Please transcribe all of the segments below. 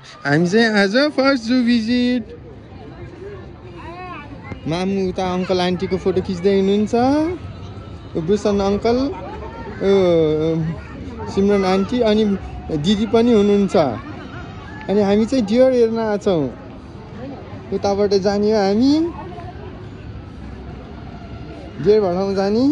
हामी चाहिँ आज फर्स्ट जू भिजिट। मामु उता अङ्कल आन्टीको फोटो खिच्दै हुनुहुन्छ। भूषण अङ्कल, सिमरन आन्टी अनि दिदी पनि हुनुहुन्छ। अनि हामी चाहिँ डियर हेर्न आछौँ। उताबाट जाने हो हामी, डियर भटाउन जाने।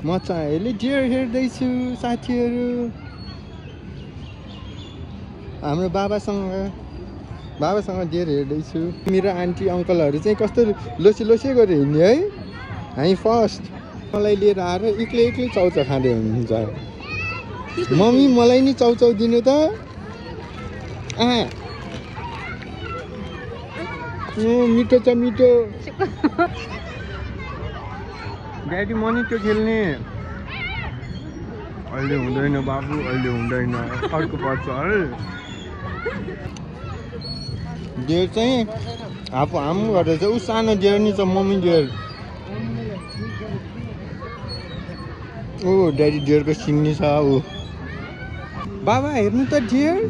म चाहिँ अहिले डियर हेर्दैछु साथीहरू। हाम्रो बाबासँग डियर हेर्दैछु। मेरो आन्टी अङ्कलहरू चाहिँ कस्तो लोसे गरेर हिँड्ने है। हामी फर्स्ट। मलाई लिएर आएर एक्लै चाउचाउ खाँदै हुनुहुन्छ। मम्मी मलाई नि चाउचाउ दिनु त। मिठो छ मिठो। ड्याडी म नि त्यो खेल्ने। अहिले हुँदैन बाबु, अहिले हुँदैन, अर्को पर्छ है। डियर चाहिँ हाम गरेर चाहिँ ऊ सानो डियर नि छ, मम्मी डियर। ऊ ड्याडी डियरको सिन्नी छ ऊ। बाबा हेर्नु त डियर।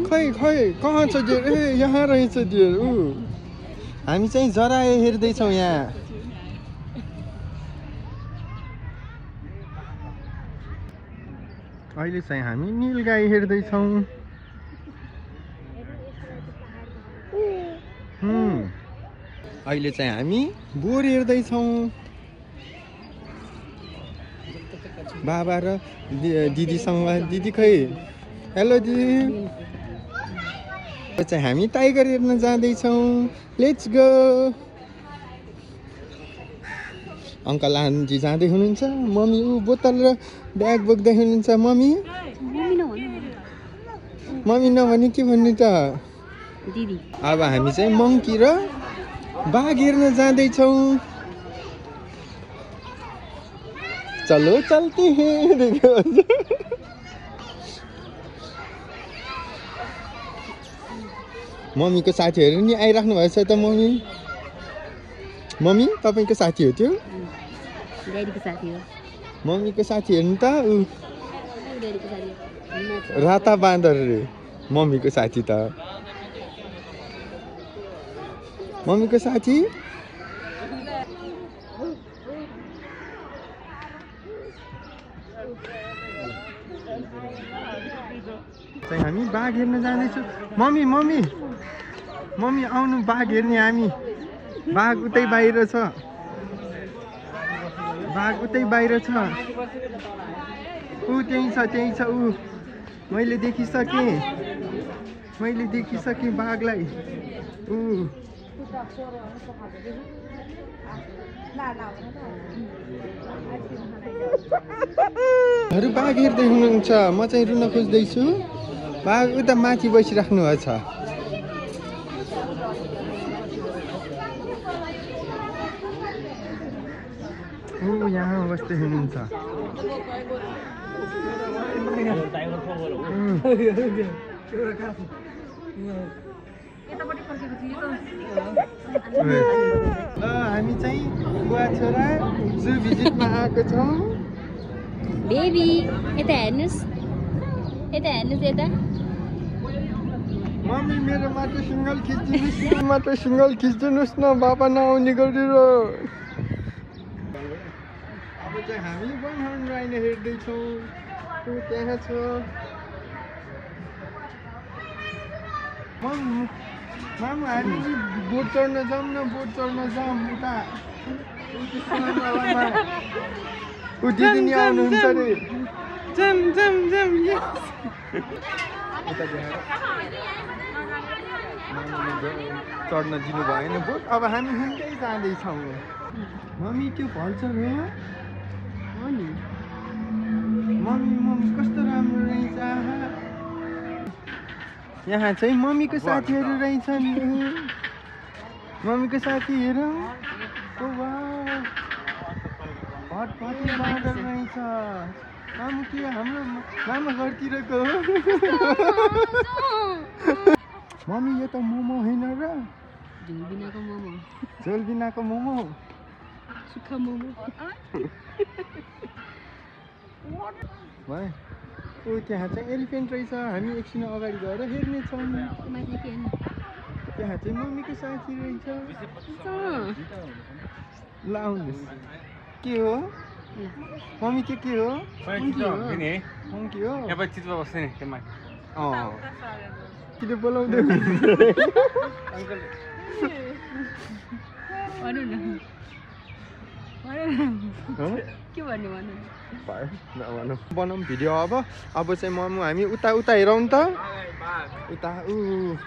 खै कहाँ छ डियर? ए यहाँ रहेछ डियर। ऊ हामी चाहिँ जरा हेर्दैछौँ यहाँ। अहिले चाहिँ हामी नीलगाई हेर्दैछौँ। अहिले चाहिँ हामी बोर हेर्दैछौँ। बाबा र दिदीसँग। दिदी खै? हेलो दिदी। चाहिँ हामी टाइगर हेर्न जाँदैछौँ। Let's go. अङ्कल आन्टी जाँदै हुनुहुन्छ। मम्मी ऊ बोतल र ब्याग बोक्दै हुनुहुन्छ। मम्मी नभने के भन्नु त? दिदी। अब हामी चाहिँ मङ्की र बाघ हेर्न जाँदैछौँ। चलो चल्ते हैं। मम्मीको साथीहरू नि आइराख्नु भएछ त। मम्मी तपाईँको साथी हो त्यो? ड्याडीको साथी हो। मम्मीको साथी हेर्नु त। राता बाँदर रे मम्मीको साथी त। मम्मीको साथी। चाहिँ हामी बाघ हेर्न जाँदैछौँ। मम्मी आउनु बाघ हेर्ने हामी। बाघ उतै बाहिर छ। ऊ त्यही छ ऊ। मैले देखिसकेँ बाघलाई। ऊ बाघ हेर्दै हुनुहुन्छ। म चाहिँ रुन खोज्दैछु। बाघ उता माथि बसिराख्नु भएको छ। ऊ यहाँ बस्दै हुनुहुन्छ। हामी चाहिँ बुवा छोरा जू भिजिटमा आएको छौँ। बेबी यता हेर्नुस्। मम्मी मेरो मात्र सिङ्गल खिचिदिनुहोस् न। बाबा नआउने गरेर। अब चाहिँ हामी बनहरुन राइन हेर्दैछौँ। त्यहाँ छ। मामु हामी बोट चढ्न जाऊँ न। उता ऊ दिदी नि आउनुहुन्छ अरे। चढ्न दिनु भएन बोट। अब हामी हिँड्दै जाँदैछौँ। मम्मी त्यो भल्चर हो नि। मम्मी कस्तो राम्रो रहेछ। यहाँ चाहिँ मम्मीको साथीहरू रहेछन्। मम्मीको साथी हेरौँ। हटपटी बाँदर रहेछ। मामु के हाम्रो मामा घरतिरको हो। मम्मी यो त मोमो होइन र झोल बिनाको मोमो झोल बिनाको मोमो सुक्खा मोमो भाइ ओ त्यहाँ चाहिँ एलिफेन्ट रहेछ हामी एकछिन अगाडि गएर हेर्नेछौँ माथि के हेर्नु त्यहाँ चाहिँ मम्मीको साथी रहेछ ल आउनुहोस् के हो मम्मी त्यो के हो मङ्की हो किन बोलाउँदै भन्नु न के भन्नु भन्नु बनाऊँ भिडियो अब चाहिँ हामी उता हेरौँ त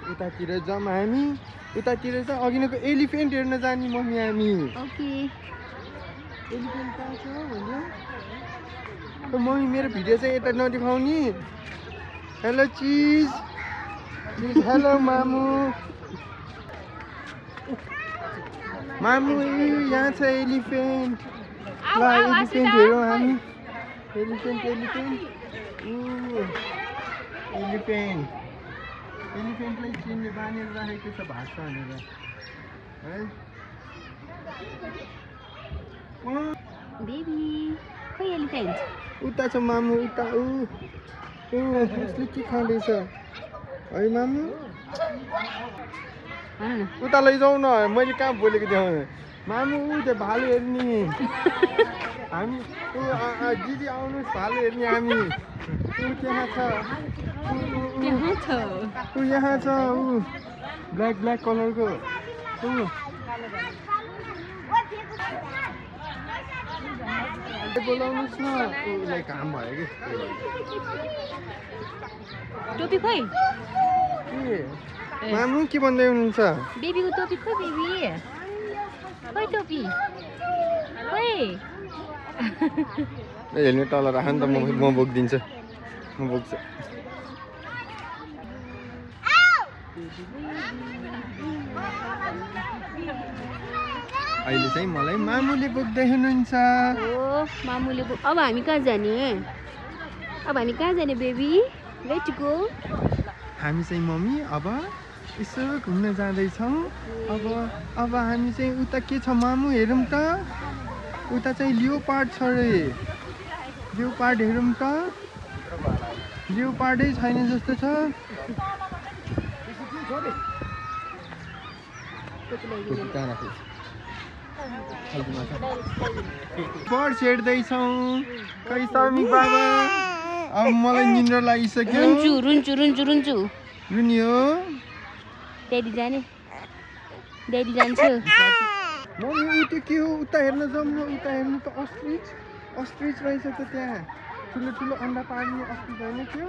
उतातिर जाऊँ हामी उतातिर चाहिँ अघिको एलिफेन्ट हेर्न जाने मम्मी हामी एलिफेन्ट कहाँ छ भन्यो मम्मी मेरो भिडियो चाहिँ यता नदेखाउने हेलो चिज हेलो मामु यहाँ छ एलिफेन्ट ल एलिफेन्ट हेरौँ हामी एलिफेन्टलाई चिन्ने बाँधेर राखेको छ भात भनेर है बेबी खै एलिफेन्ट उता छ मामु उता उसले के खाँदैछ है मामु उता लैजाऊ न मैले कहाँ बोलेको देखाउने मामु त्यो भालु हेर्ने हामी दिदी आउनुहोस् भालु हेर्ने हामी त्यहाँ छ ब्ल्याक कलरको बोलाउनुहोस् न उसलाई काम भयो कि टोपी खोइ मामु के भन्दै हुनुहुन्छ बेबीको टोपी खोइ बेबी खोइ टोपी खोइ हेर्नु तल राख नि त म बोकिदिन्छु म बोक्छु अहिले चाहिँ मलाई मामुले बोक्दै हुनुहुन्छ मामुले अब हामी कहाँ जाने बेबी लेट्स गो हामी चाहिँ मम्मी अब यसो घुम्न जाँदैछौँ अब हामी चाहिँ उता के छ मामु हेरौँ त उता चाहिँ लियोपार्ड छ रे लियोपार्ड हेरौँ त लियोपार्डै छैन जस्तो छ बर्ड्स हेर्दैछौँ खै समिक बाबा अब मलाई निन्द्रा लागिसक्यो रुन्छु रुनी हो ड्याडी जान्छु मम्मी उता के हो उता हेर्न जाऊँ न उता हेर्नु त अस्ट्रिच रहेछ त त्यहाँ ठुलो अन्डा पार्ने अस्ट्रिच होइन त्यो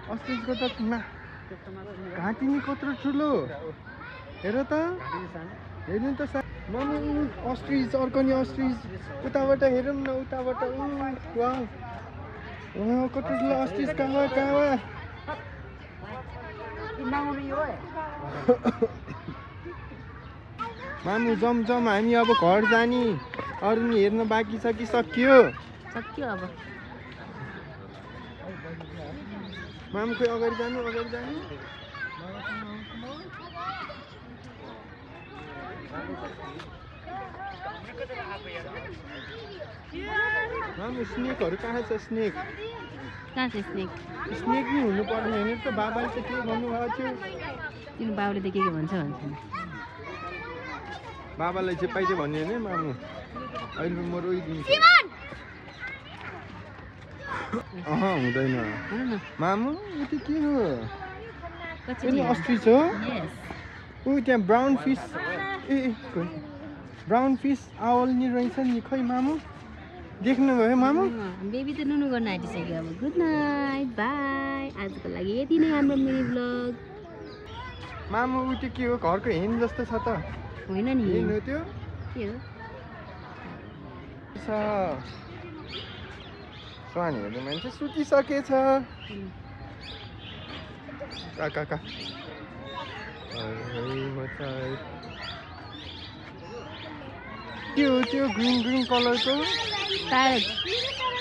अस्ट्रिचको त घाँटी नि कत्रो ठुलो हेर त हेर्नु त मम्मी अस्ट्रिच अर्को नि अस्ट्रिच उताबाट हेरौँ न उताबाट कत्रो ठुलो अस्ट्रिच कहाँ मामु जम हामी अब घर जाने अरू नि हेर्न बाँकी छ कि सक्यो अब मामु खोइ अगाडि जानु मामु स्नेकहरू कहाँ छ स्नेक स्नेक नि हुनु पर्ने होइन त बाबाले चाहिँ के भन्नुभएको थियो तिम्रो बाबाले त के भन्छ बाबालाई चाहिँ पाइदियो भन्ने होइन मामु अहिले म रोइदिन्छु हुँदैन मामु त्यो के हो अस्ट्रिच हो त्यहाँ ब्राउन फिस आउल नि रहेछ नि खै मामु देख्नुभयो मामु बेबी त नुनु गर्न आँटिसक्यो अब गुड नाइट बाई आजको लागि यति नै हाम्रो मिनी ब्लग मामु त्यो के हो घरको हेन जस्तो छ त होइन नि हेन हो त्यो के हो स्वानीहरू मान्छे सुतिसकेछ काका त्यो ग्रीन कलरको प्यारेट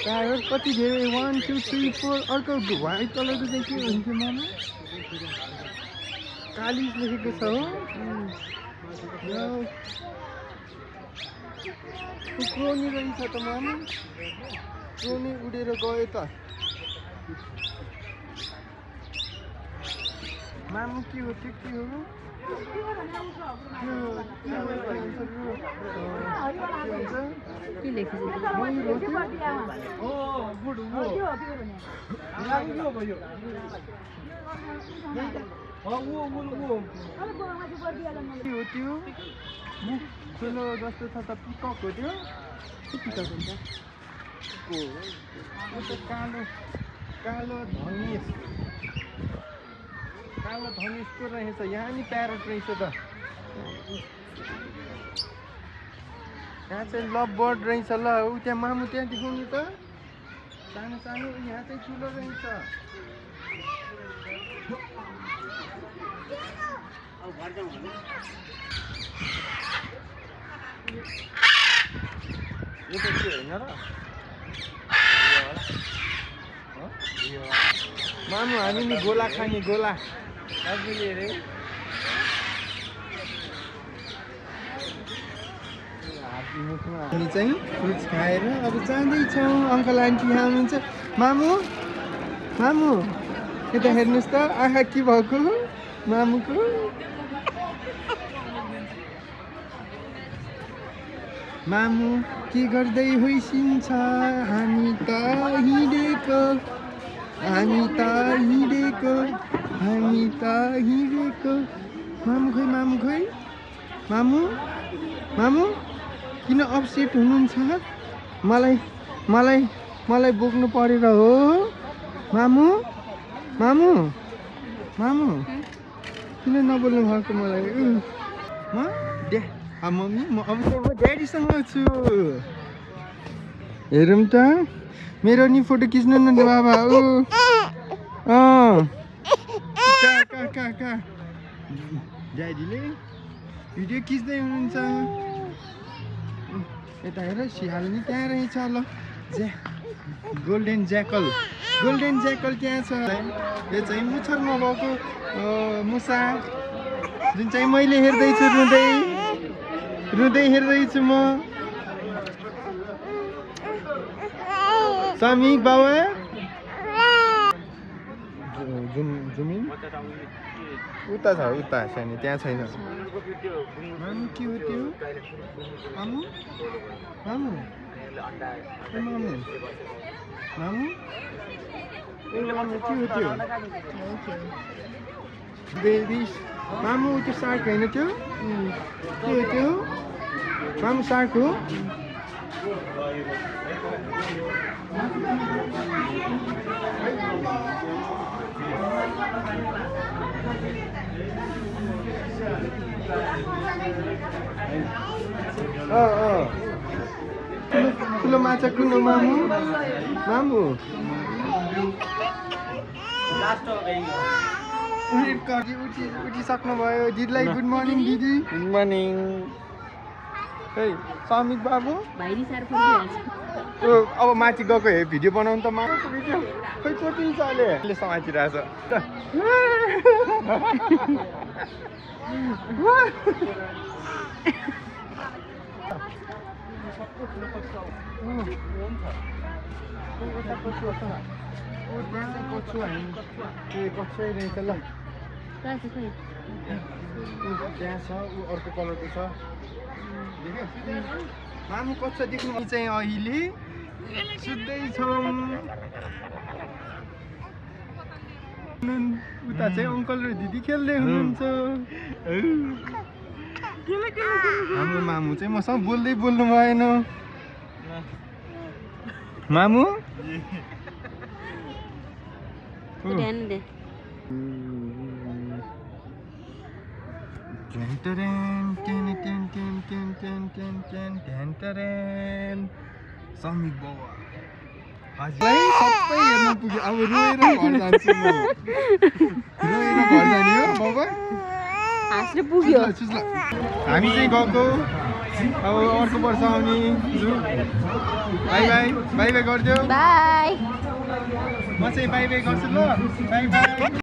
प्यारट कति धेरै 1 2 3 4 अर्को व्हाइट कलरको चाहिँ के हुन्थ्यो मामा कालिज लेखेको छ हो क्रोनी रहेछ त मामा क्रोनी उडेर गयो त मामु के हो त्यो के हो के लेखेको त्यो मुख ठुलो जस्तो छ त पिकक हो त्यो पिकक हुन्छ कालो कालो धनेश कालो धनेशको रहेछ यहाँ नि प्यारट रहेछ त यहाँ चाहिँ लभ बर्ड रहेछ ल ऊ त्यहाँ मामु त्यहाँ देखाउनु त सानो सानो यहाँ चाहिँ ठुलो रहेछ यो त के होइन र मामु हामी नि गोला खाने गोला आफूले अरे हामी चाहिँ फ्रुट्स खाएर अब जाँदैछौँ अङ्कल आन्टी यहाँ हुनुहुन्छ मामु मामु यता हेर्नुहोस् त आँखा के भएको मामुको मामु के गर्दै होइसिन्छ हामी त हिँडेको हामी त हिँडेको हामी त हिँडेको मामु खोइ मामु मामु किन अपसेट हुनुहुन्छ मलाई मलाई मलाई बोक्नु परेर हो मामु मामु मामु किन नबोल्नु भएको मलाई म मम्मी म अब चाहिँ म ड्याडीसँग छु हेरौँ त मेरो नि फोटो खिच्नु न बाबा कहाँ ड्याडीले भिडियो खिच्दै हुनुहुन्छ यता हेर सिहाल नि त्यहाँ रहेछ ल गोल्डेन ज्याकल त्यहाँ छ यो चाहिँ मुछर नभएको मुसा जुन चाहिँ मैले हेर्दैछु रुँदै हेर्दैछु म समीक बाबा जुमिन उता छ उता सानी त्यहाँ छैन मामु के हो त्यो मामु मामु मामु मामु मामु के हो त्यो बेबी मामु त्यो सार्क होइन त्यो के हो त्यो मामु सार्क हो ठुलो माछा कुन हो मामु मामु उठिसक्नुभयो दिदीलाई गुड मर्निङ दिदी गुड मर्निङ खै समिक बाबु अब माथि गएको हे भिडियो बनाउनु त माछाको भिडियो खै चोटिन्छ अहिले समातिरहेछ रहेछ ल त्यहाँ छ ऊ अर्को कलरको छ मामु कच्चा देख्नु चाहिँ अहिले सुत्दैछौँ उता चाहिँ अङ्कल र दिदी खेल्दै हुनुहुन्छ हाम्रो मामु चाहिँ मसँग बोल्दै बोल्नु भएन मामु समिक बाबा हजुरलाई सबै हेर्न पुग्यो अब रोएर घर जान्छु म रोएर घर जाने हो बाबा हाँस्नु पुग्यो हामी चाहिँ गएको अब अर्को वर्ष आउने बाई बाई बाई बाई गरिदियो बाई म चाहिँ बाई बाई गर्छु ल बाई बाई